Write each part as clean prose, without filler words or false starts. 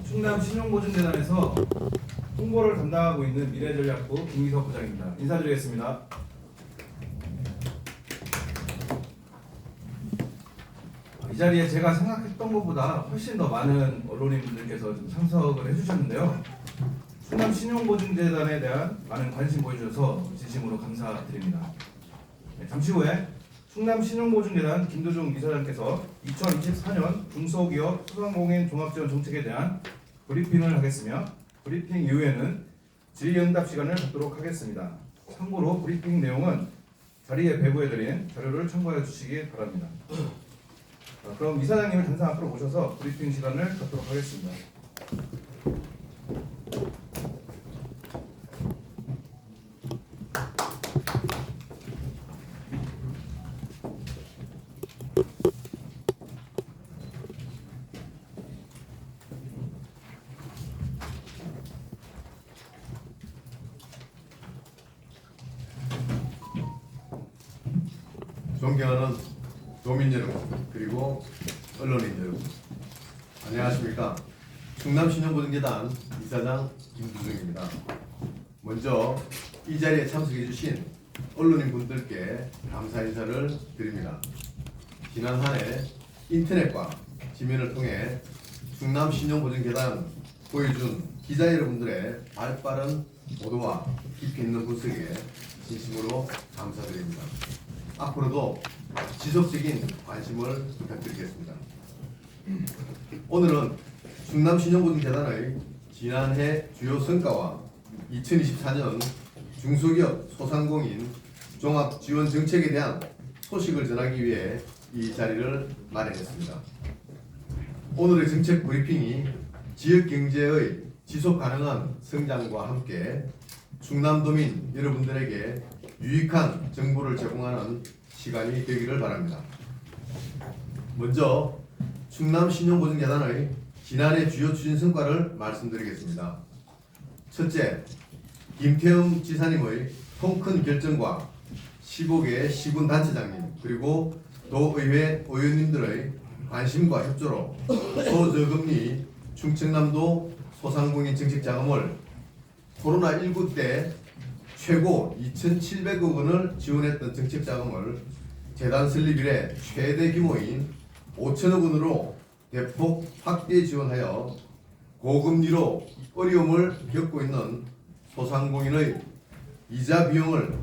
충남신용보증재단에서 홍보를 담당하고 있는 미래전략부 김기석 부장입니다. 인사드리겠습니다. 이 자리에 제가 생각했던 것보다 훨씬 더 많은 언론인분들께서 좀 참석을 해주셨는데요. 충남신용보증재단에 대한 많은 관심 보여주셔서 진심으로 감사드립니다. 잠시 후에 충남신용보증재단 김도중 이사장께서 2024년 중소기업 소상공인 종합지원 정책에 대한 브리핑을 하겠으며 브리핑 이후에는 질의응답 시간을 갖도록 하겠습니다. 참고로 브리핑 내용은 자리에 배부해드린 자료를 참고해 주시기 바랍니다. 그럼 이사장님을 단상 앞으로 모셔서 브리핑 시간을 갖도록 하겠습니다. 존경하는 도민 여러분 그리고 언론인 여러분 안녕하십니까. 충남신용보증재단 이사장 김두중입니다. 먼저 이 자리에 참석해 주신 언론인 분들께 감사 인사를 드립니다. 지난 한 해 인터넷과 지면을 통해 충남신용보증재단 보여준 기자 여러분들의 발빠른 보도와 깊이 있는 분석에 진심으로 감사드립니다. 앞으로도 지속적인 관심을 부탁드리겠습니다. 오늘은 충남신용보증재단의 지난해 주요 성과와 2024년 중소기업 소상공인 종합지원 정책에 대한 소식을 전하기 위해 이 자리를 마련했습니다. 오늘의 정책 브리핑이 지역경제의 지속가능한 성장과 함께 충남도민 여러분들에게 유익한 정보를 제공하는 시간이 되기를 바랍니다. 먼저 충남신용보증재단의 지난해 주요 추진 성과를 말씀드리겠습니다. 첫째, 김태흠 지사님의 통큰 결정과 15개 시군단체장님 그리고 도의회 의원님들의 관심과 협조로 소저금리 충청남도 소상공인 정책자금을 코로나19 때 최고 2,700억 원을 지원했던 정책자금을 재단 설립 이래 최대 규모인 5천억 원으로 대폭 확대 지원하여 고금리로 어려움을 겪고 있는 소상공인의 이자 비용을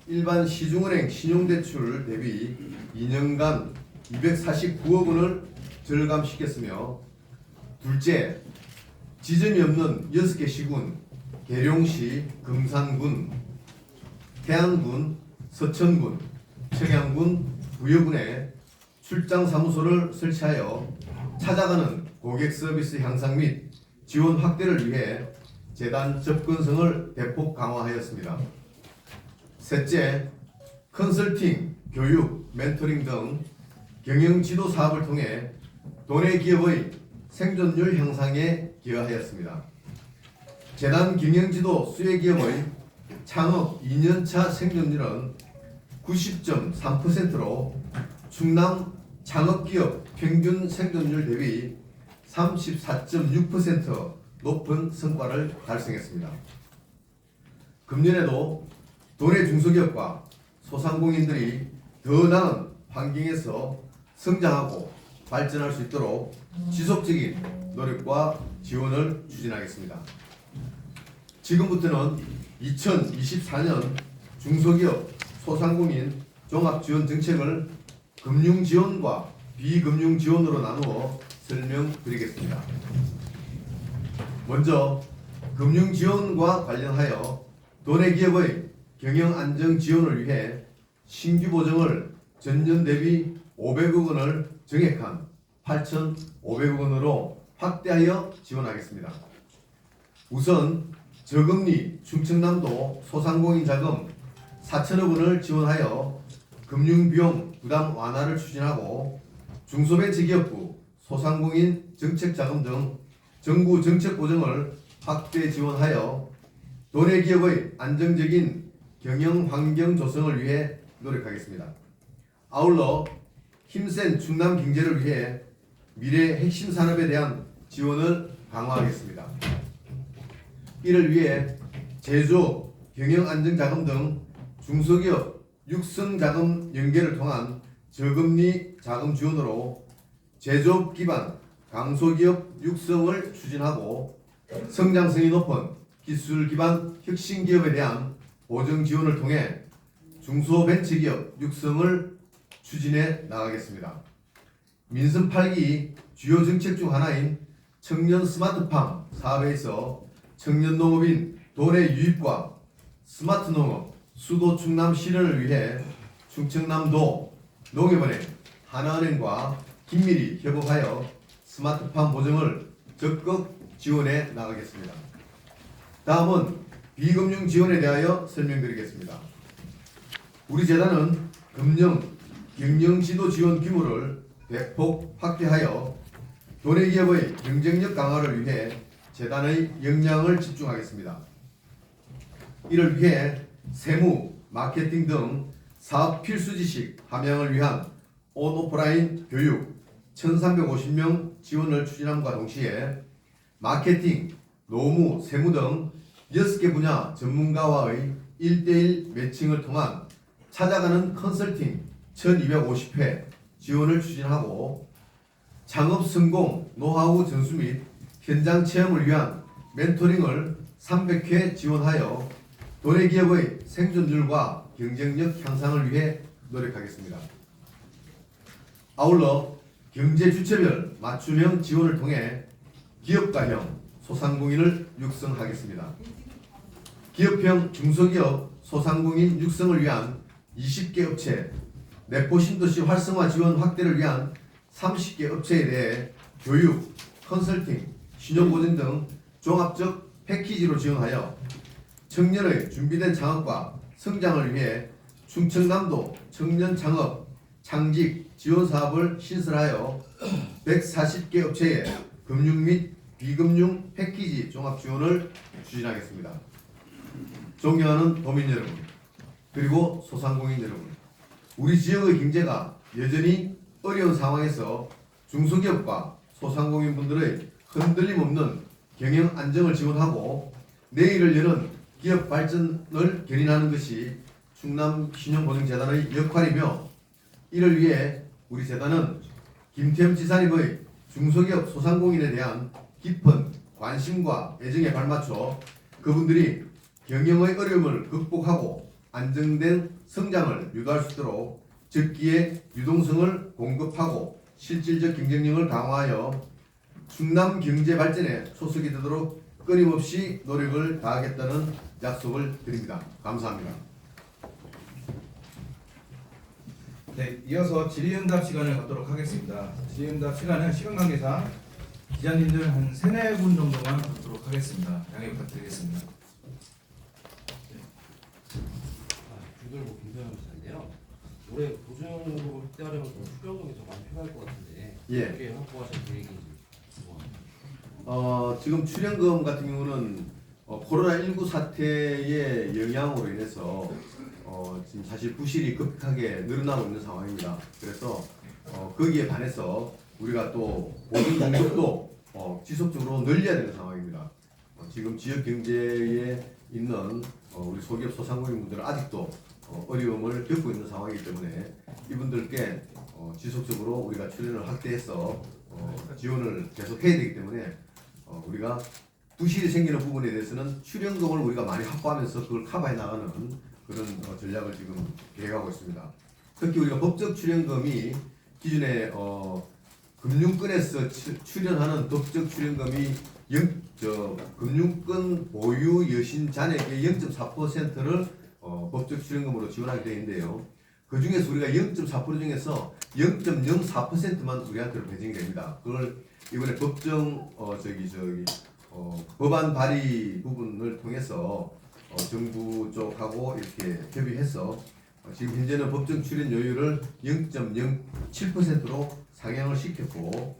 일반 시중은행 신용대출 대비 2년간 249억 원을 절감시켰으며 둘째, 지점이 없는 6개 시군 계룡시, 금산군, 태안군, 서천군, 청양군, 부여군에 출장 사무소를 설치하여 찾아가는 고객 서비스 향상 및 지원 확대를 위해 재단 접근성을 대폭 강화하였습니다. 셋째, 컨설팅, 교육, 멘토링 등 경영 지도 사업을 통해 도내 기업의 생존율 향상에 기여하였습니다. 재단 경영지도 수혜기업의 창업 2년차 생존율은 90.3%로 충남 창업기업 평균 생존율 대비 34.6% 높은 성과를 달성했습니다. 금년에도 도내 중소기업과 소상공인들이 더 나은 환경에서 성장하고 발전할 수 있도록 지속적인 노력과 지원을 추진하겠습니다. 지금부터는 2024년 중소기업 소상공인 종합지원 정책을 금융지원과 비금융지원으로 나누어 설명드리겠습니다. 먼저 금융지원과 관련하여 도내 기업의 경영 안정 지원을 위해 신규 보증을 전년 대비 500억 원을 정액한 8,500억 원으로 확대하여 지원하겠습니다. 우선 저금리 충청남도 소상공인 자금 4천억 원을 지원하여 금융비용 부담 완화를 추진하고 중소벤처기업부 소상공인 정책자금 등 정부 정책 보증을 확대 지원하여 도내 기업의 안정적인 경영 환경 조성을 위해 노력하겠습니다. 아울러 힘센 충남 경제를 위해 미래 핵심 산업에 대한 지원을 강화하겠습니다. 이를 위해 제조, 경영안정자금 등 중소기업 육성자금 연계를 통한 저금리 자금 지원으로 제조업 기반 강소기업 육성을 추진하고 성장성이 높은 기술 기반 혁신 기업에 대한 보정 지원을 통해 중소벤처기업 육성을 추진해 나가겠습니다. 민선 8기 주요 정책 중 하나인 청년 스마트팜 사업에서 청년 농업인 돈의 유입과 스마트 농업 수도 충남 실현을 위해 충청남도 농협은행, 하나은행과 긴밀히 협업하여 스마트팜 보정을 적극 지원해 나가겠습니다. 다음은 비금융 지원에 대하여 설명드리겠습니다. 우리 재단은 금융, 경영지도 지원 규모를 대폭 확대하여 도내기업의 경쟁력 강화를 위해 재단의 역량을 집중하겠습니다. 이를 위해 세무, 마케팅 등 사업 필수 지식 함양을 위한 온오프라인 교육 1,350명 지원을 추진함과 동시에 마케팅, 노무, 세무 등 6개 분야 전문가와의 1대1 매칭을 통한 찾아가는 컨설팅 1,250회 지원을 추진하고 창업 성공 노하우 전수 및 현장 체험을 위한 멘토링을 300회 지원하여 도내기업의 생존율과 경쟁력 향상을 위해 노력하겠습니다. 아울러 경제 주체별 맞춤형 지원을 통해 기업가형 소상공인을 육성하겠습니다. 기업형 중소기업 소상공인 육성을 위한 20개 업체, 내포 신도시 활성화 지원 확대를 위한 30개 업체에 대해 교육, 컨설팅, 신용보증 등 종합적 패키지로 지원하여 청년의 준비된 창업과 성장을 위해 충청남도 청년 창업, 창직, 지원 사업을 신설하여 140개 업체에 금융 및 비금융 패키지 종합 지원을 추진하겠습니다. 존경하는 도민 여러분, 그리고 소상공인 여러분, 우리 지역의 경제가 여전히 어려운 상황에서 중소기업과 소상공인분들의 흔들림 없는 경영 안정을 지원하고 내일을 여는 기업 발전을 견인하는 것이 충남신용보증재단의 역할이며, 이를 위해 우리 재단은 김태흠 지사님의 중소기업 소상공인에 대한 깊은 관심과 애정에 발맞춰 그분들이 경영의 어려움을 극복하고 안정된 성장을 유도할 수 있도록 적기에 유동성을 공급하고 실질적 경쟁력을 강화하여 충남 경제 발전에 소속이 되도록 끊임없이 노력을 다하겠다는 약속을 드립니다. 감사합니다. 네, 이어서 질의응답 시간을 갖도록 하겠습니다. 질의응답 시간은 시간 관계상 기자님들 한 3-4분 정도만 갖도록 하겠습니다. 양해 부탁드리겠습니다. 줄들고 김도영 기사인데요. 올해 보증으로 확대하려면 수령금이 더 많이 필요할 것 같은데 예. 어떻게 확보하실 계획인지 궁금합니다. 지금 출연금 같은 경우는 코로나19 사태의 영향으로 인해서 지금 사실 부실이 급하게 늘어나고 있는 상황입니다. 그래서 거기에 반해서 우리가 또 보증 공급도 지속적으로 늘려야 되는 상황입니다. 지금 지역 경제에 있는 우리 소기업 소상공인분들은 아직도 어려움을 겪고 있는 상황이기 때문에 이분들께 지속적으로 우리가 출연을 확대해서 지원을 계속 해야 되기 때문에 우리가 부실이 생기는 부분에 대해서는 출연금을 우리가 많이 확보하면서 그걸 커버해 나가는 그런 전략을 지금 계획하고 있습니다. 특히 우리가 법적 출연금이 기존에 금융권에서 출연하는 법적 출연금이 금융권 보유 여신 잔액의 0.4%를 법적 출연금으로 지원하게 되어 있는데요. 그 중에서 우리가 0.4% 중에서 0.04%만 우리한테로 배정이 됩니다. 그걸 이번에 법안 발의 부분을 통해서 정부 쪽하고 이렇게 협의해서 지금 현재는 법정 출연 요율을 0.07%로 상향을 시켰고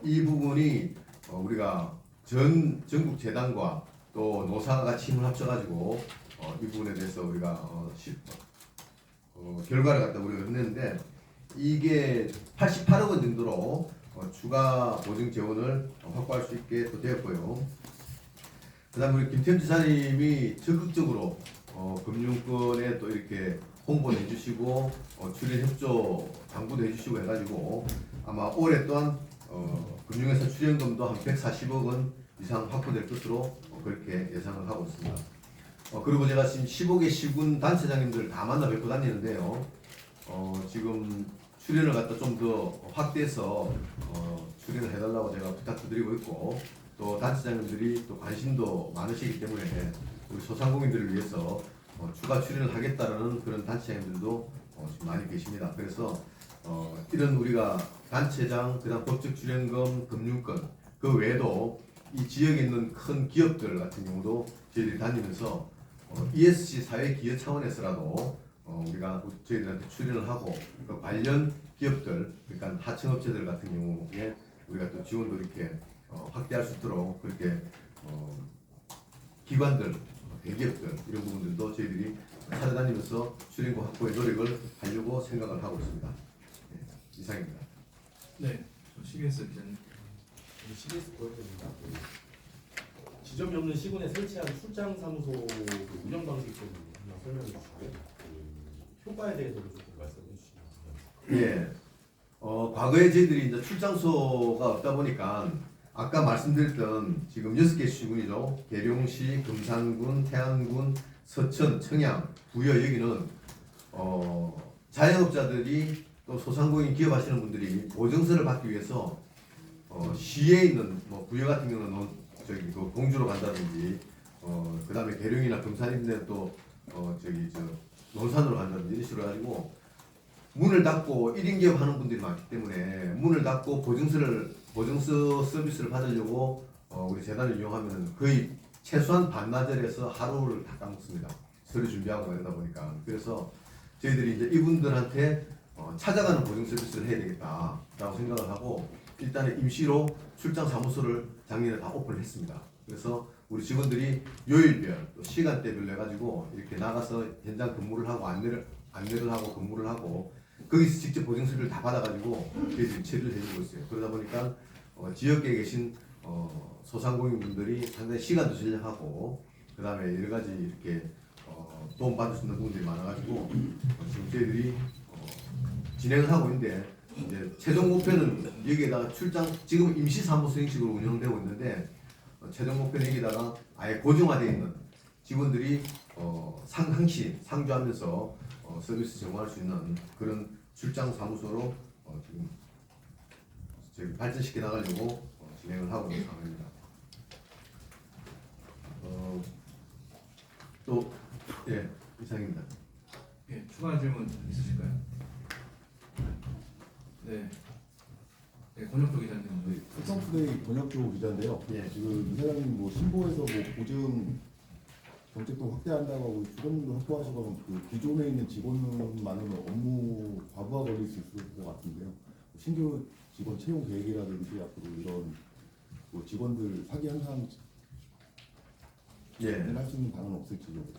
이 부분이 우리가 전국 재단과 또 노사가 같이 힘을 합쳐가지고 이 부분에 대해서 우리가 결과를 갖다 우리가 했는데 이게 88억 원 정도로 추가 보증 재원을 확보할 수 있게 또 되었고요. 그다음 우리 김태현 지사님이 적극적으로 금융권에 또 이렇게 홍보를 해주시고 출연 협조 당부도 해주시고 해가지고 아마 올해 또한 금융회사 출연금도 한 140억 원 이상 확보될 것으로 그렇게 예상을 하고 있습니다. 그리고 제가 지금 15개 시군 단체장님들 다 만나 뵙고 다니는데요. 지금 출연을 갖다 좀 더 확대해서 출연을 해달라고 제가 부탁도 드리고 있고 또 단체장님들이 또 관심도 많으시기 때문에 우리 소상공인들을 위해서 추가 출연을 하겠다라는 그런 단체장님들도 지금 많이 계십니다. 그래서 이런 우리가 단체장, 그다음 법적 출연금, 금융권 그 외에도 이 지역에 있는 큰 기업들 같은 경우도 저희들이 다니면서 ESG 사회 기여 차원에서라도 우리가 저희들한테 출연을 하고 그 관련 기업들, 그러니까 하청업체들 같은 경우에 우리가 또 지원도 이렇게 확대할 수 있도록 그렇게 기관들, 대기업들 이런 부분들도 저희들이 찾아다니면서 출연금 확보의 노력을 하려고 생각을 하고 있습니다. 네, 이상입니다. 네, CBS 기자님. CBS 보여드립니다. 지점이 없는 시군에 설치한 출장 사무소 그 운영 방식 좀 하나 설명해 주시고요. 그 효과에 대해서도 조금 말씀해 주시면. 예. 과거에 저희들이 이제 출장소가 없다 보니까 아까 말씀드렸던 지금 6개 시군이죠. 계룡시, 금산군, 태안군, 서천, 청양, 부여 여기는 자영업자들이 또 소상공인 기업하시는 분들이 보증서를 받기 위해서 시에 있는 뭐 부여 같은 경우는 저기 그 공주로 간다든지 그다음에 계룡이나 금산인데 또 저기 저 논산으로 간다든지 이런 식으로 해가지고 문을 닫고 1인 기업 하는 분들이 많기 때문에 문을 닫고 보증서 서비스를 받으려고 우리 재단을 이용하면 거의 최소한 반나절에서 하루를 다 까먹습니다. 서류 준비하고 이러다 보니까. 그래서 저희들이 이제 이분들한테 찾아가는 보증 서비스를 해야 되겠다라고 생각을 하고 일단은 임시로 출장 사무소를 작년에 다 오픈을 했습니다. 그래서 우리 직원들이 요일별, 또 시간대별로 해가지고 이렇게 나가서 현장 근무를 하고 안내를 하고 근무를 하고 거기서 직접 보증 서류를 다 받아가지고 저희들이 처리를 해주고 있어요. 그러다 보니까 지역에 계신 소상공인 분들이 상당히 시간도 절약하고 그 다음에 여러 가지 이렇게 도움 받을 수 있는 부분들이 많아가지고 지금 저희들이 진행을 하고 있는데 이제 최종 목표는 여기에다가 출장 지금 임시 사무소 형식으로 운영되고 있는데 최종 목표는 여기다가 아예 고정화되어 있는 직원들이 항시 상주하면서 서비스 제공할 수 있는 그런 출장 사무소로 지금 저희 발전시켜 나가려고 진행을 하고 있는 상황입니다. 또 예, 이상입니다. 예, 추가 질문 있으실까요? 네. 네, 권혁도 기자님. 네, 특성투데이 권혁조 기자인데요. 예. 지금 이사장님 뭐 신보에서 뭐 보증 정책도 확대한다고 하고 주변도 확보하시고 그 기존에 있는 직원만으로 업무 과부하 걸릴 수 있을 것 같은데요. 신규 직원 채용 계획이라든지 앞으로 이런 뭐 직원들 사기 현상 예. 할 수 있는 방안은 없을지 좀.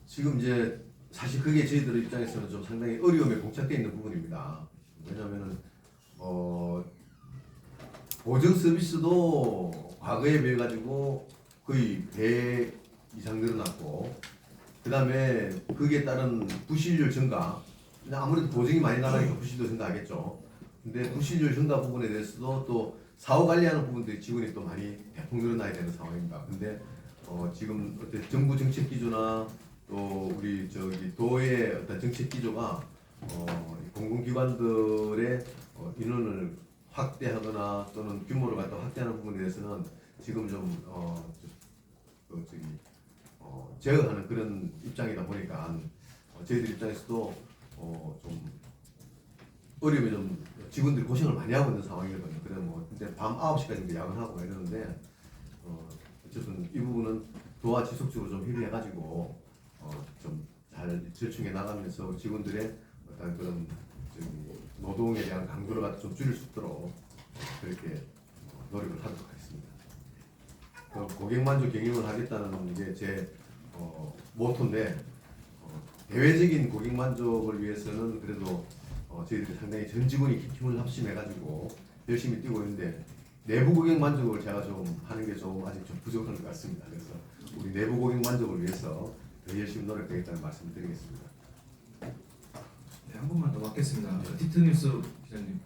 지금 이제 사실 그게 저희들 입장에서는 좀 상당히 어려움에 봉착되어 있는 부분입니다. 왜냐하면은 보증 서비스도 과거에 비해 가지고 거의 배 이상 늘어났고 그 다음에 거기에 따른 부실률 증가. 아무래도 보증이 많이 나가니까 부실도 증가하겠죠. 근데 부실률 증가 부분에 대해서도 또 사후 관리하는 부분들이 직원이 또 많이 대폭 늘어나야 되는 상황입니다. 근데 지금 어떤 정부 정책 기조나 또 우리 저기 도의 어떤 정책 기조가 공공기관들의 인원을 확대하거나 또는 규모를 갖다 확대하는 부분에 대해서는 지금 좀 제어하는 그런 입장이다 보니까 저희들 입장에서도 좀 어려움이 좀 직원들이 고생을 많이 하고 있는 상황이거든요. 그래서 뭐 근데 밤 9시까지 야근하고 이러는데 어쨌든 이 부분은 도와 지속적으로 좀 협의해가지고 좀 잘 절충해 나가면서 직원들의 어떤 그런 노동에 대한 강도를 갖다 좀 줄일 수 있도록 그렇게 노력을 하도록 하겠습니다. 고객 만족 경영을 하겠다는 게 제 모토인데 대외적인 고객 만족을 위해서는 그래도 저희들이 상당히 전 직원이 힘을 합심해가지고 열심히 뛰고 있는데 내부 고객 만족을 제가 좀 하는 게 좀 아직 좀 부족한 것 같습니다. 그래서 우리 내부 고객 만족을 위해서 더 열심히 노력하겠다는 말씀을 드리겠습니다. 네, 한 분만 더 받겠습니다. 디트뉴스 기자님.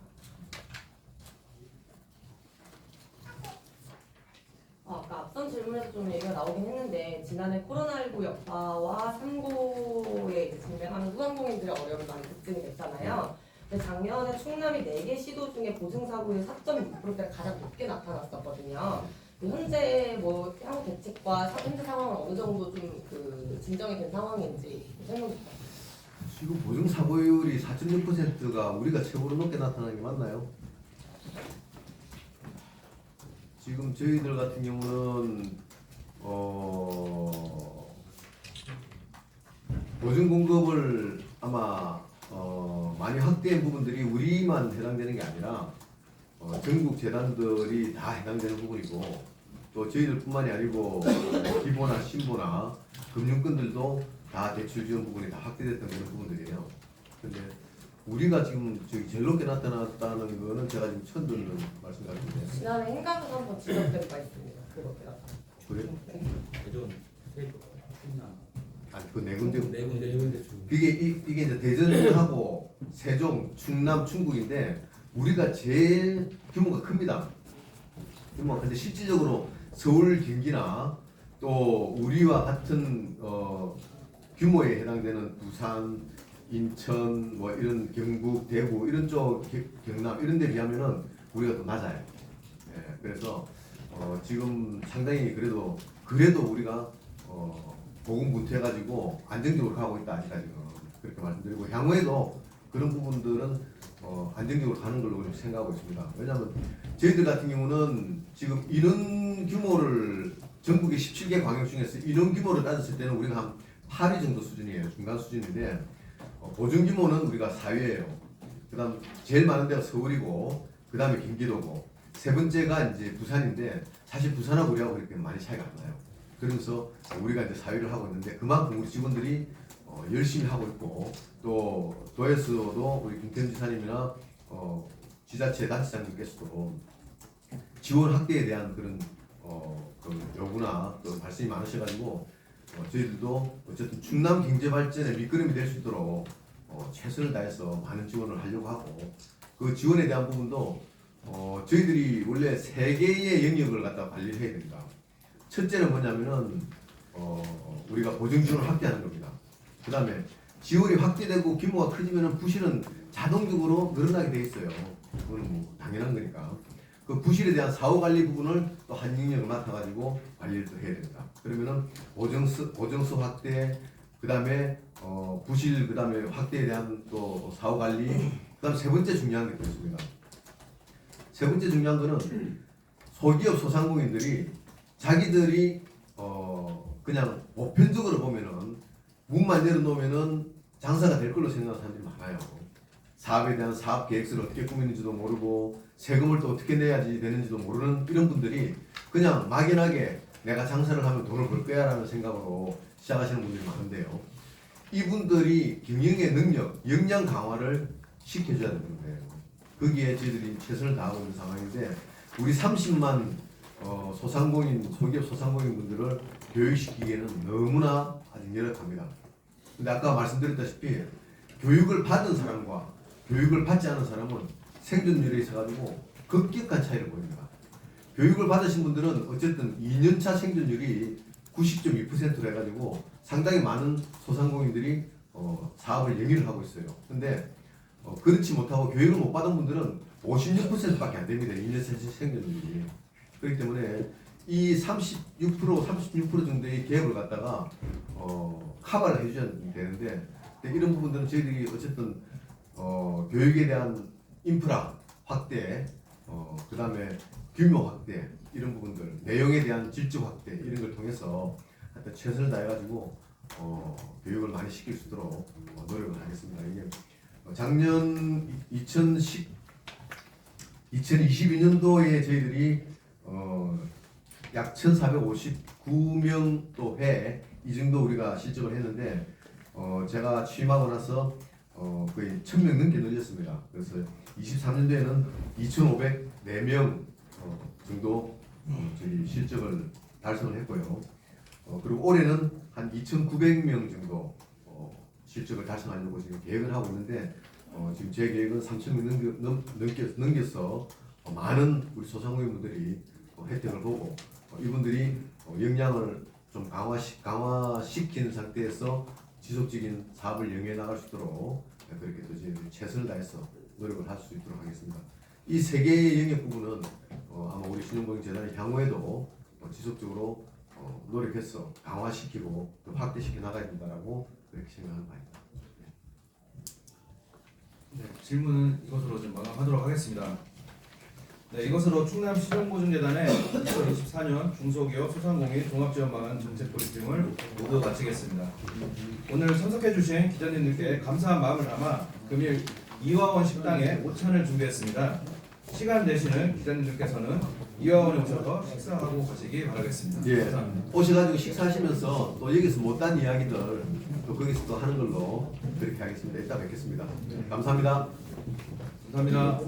아까 앞선 질문에서 좀 얘기가 나오긴 했는데 지난해 코로나19 여파와 삼고에 진행하는 소상공인들의 어려움이 많이 급증이 됐잖아요. 근데 작년에 충남이 4개 시도 중에 보증사고율 4.6%가 가장 높게 나타났었거든요. 현재 뭐 향후 대책과 현재 상황은 어느 정도 좀 진정이 된 상황인지 설명 부탁드립니다. 지금 보증 사고율이 4.6%가 우리가 최고로 높게 나타나는 게 맞나요? 지금 저희들 같은 경우는 보증 공급을 아마 많이 확대한 부분들이 우리만 해당되는 게 아니라 전국 재단들이 다 해당되는 부분이고 또 저희들뿐만이 아니고 기보나 신보나 금융권들도 다 대출 지원 부분이 다 확대됐던 그런 부분들이에요. 근데 우리가 지금 저기 제일 높게 나타났다는 거는 제가 지금 처음 듣는 말씀 같은데. 지난해 행가도 한번 지적된 바 있습니다. 그렇게 나타났어요. 그래? 대전, 세종, 충남 아니 그 네 군데. 네 군데 중. 이게 이제 대전하고 세종, 충남, 충북인데 우리가 제일 규모가 큽니다. 규모가 근데 실질적으로 서울, 경기나 또 우리와 같은 규모에 해당되는 부산, 인천, 뭐 이런 경북, 대구 이런 쪽 경남 이런 데 비하면은 우리가 더 낮아요. 예, 그래서 지금 상당히 그래도 우리가 고군분투해가지고 안정적으로 가고 있다 아직까지는 그렇게 말씀드리고 향후에도 그런 부분들은 안정적으로 가는 걸로 좀 생각하고 있습니다. 왜냐하면 저희들 같은 경우는 지금 인원 규모를 전국의 17개 광역 중에서 인원 규모를 따졌을 때는 우리가 한 8위 정도 수준이에요. 중간 수준인데 보증 규모는 우리가 4위예요. 그다음 제일 많은 데가 서울이고 그다음에 경기도고 세 번째가 이제 부산인데 사실 부산하고 우리하고 그렇게 많이 차이가 안 나요. 그러면서 우리가 이제 4위를 하고 있는데 그만큼 우리 직원들이 열심히 하고 있고 또 도에서도 우리 김태현 지사님이나 지자체 단체장님께서도 지원 확대에 대한 그런 그 요구나 또 말씀이 많으셔가지고 저희들도 어쨌든 충남 경제 발전의 밑거름이 될 수 있도록 최선을 다해서 많은 지원을 하려고 하고 그 지원에 대한 부분도 저희들이 원래 3개의 영역을 갖다 관리를 해야 됩니다. 첫째는 뭐냐면은 우리가 보증 지원을 확대하는 겁니다. 그 다음에 지원이 확대되고 규모가 커지면은 부실은 자동적으로 늘어나게 돼 있어요. 그거는 뭐 당연한 거니까. 그 부실에 대한 사후 관리 부분을 또 한 영역을 맡아가지고 관리를 또 해야 됩니다. 그러면은 보증수 확대, 그 다음에 부실, 그 다음에 확대에 대한 또 사후 관리, 그 다음 세 번째 중요한 게 또 있습니다. 세 번째 중요한 거는 소기업 소상공인들이 자기들이 그냥 보편적으로 보면은 문만 열어놓으면은 장사가 될 걸로 생각하는 사람들이 많아요. 사업에 대한 사업 계획서를 어떻게 꾸미는지도 모르고 세금을 또 어떻게 내야지 되는지도 모르는 이런 분들이 그냥 막연하게 내가 장사를 하면 돈을 벌 거야 라는 생각으로 시작하시는 분들이 많은데요. 이분들이 경영의 능력, 역량 강화를 시켜줘야 되는 거예요. 거기에 저희들이 최선을 다하고 있는 상황인데 우리 30만 소기업 소상공인 분들을 교육시키기에는 너무나 아직 열악합니다. 근데 아까 말씀드렸다시피 교육을 받은 사람과 교육을 받지 않은 사람은 생존율에 있어가지고 급격한 차이를 보입니다. 교육을 받으신 분들은 어쨌든 2년차 생존율이 90.2%로 해가지고 상당히 많은 소상공인들이 사업을 영위를 하고 있어요. 근데 그렇지 못하고 교육을 못 받은 분들은 56%밖에 안 됩니다. 2년차 생존율이. 그렇기 때문에 이 36% 정도의 갭을 갖다가 커버를 해줘야 되는데 이런 부분들은 저희들이 어쨌든 교육에 대한 인프라 확대, 그 다음에 규모 확대 이런 부분들, 내용에 대한 질적 확대 이런 걸 통해서 하여튼 최선을 다해가지고 교육을 많이 시킬 수 있도록 노력을 하겠습니다. 이게 작년 2022년도에 저희들이 약 1,459명 또 회 이 정도 우리가 실적을 했는데 제가 취임하고 나서 거의 1,000명 넘게 늘렸습니다. 그래서 23년도에는 2,500 4명 정도 저희 실적을 달성을 했고요. 그리고 올해는 한 2,900명 정도 실적을 달성하려고 지금 계획을 하고 있는데 지금 제 계획은 3,000명 넘겨서 많은 우리 소상공인분들이 혜택을 보고 이분들이 역량을 좀 강화시킨 상태에서 지속적인 사업을 영위해 나갈 수 있도록 그렇게 또 저희들이 최선을 다해서 노력을 할 수 있도록 하겠습니다. 이 3개의 영역 부분은 아마 우리 신용보증재단의 향후에도 지속적으로 노력해서 강화시키고 또 확대시켜 나가야 된다라고 그렇게 생각하는 바입니다. 네, 질문은 이것으로 좀 마감하도록 하겠습니다. 네, 이것으로 충남신용보증재단의 2024년 중소기업 소상공인 종합지원방안 정책 브리핑을 모두 마치겠습니다. 오늘 참석해주신 기자님들께 감사한 마음을 담아 금일 이화원 식당에 오찬을 준비했습니다. 시간 되시는 기자님들께서는 이화원에 오셔서 식사하고 가시기 바라겠습니다. 예, 감사합니다. 오셔가지고 식사하시면서 또 여기서 못한 이야기들 또 거기서 또 하는 걸로 그렇게 하겠습니다. 이따 뵙겠습니다. 감사합니다. 감사합니다.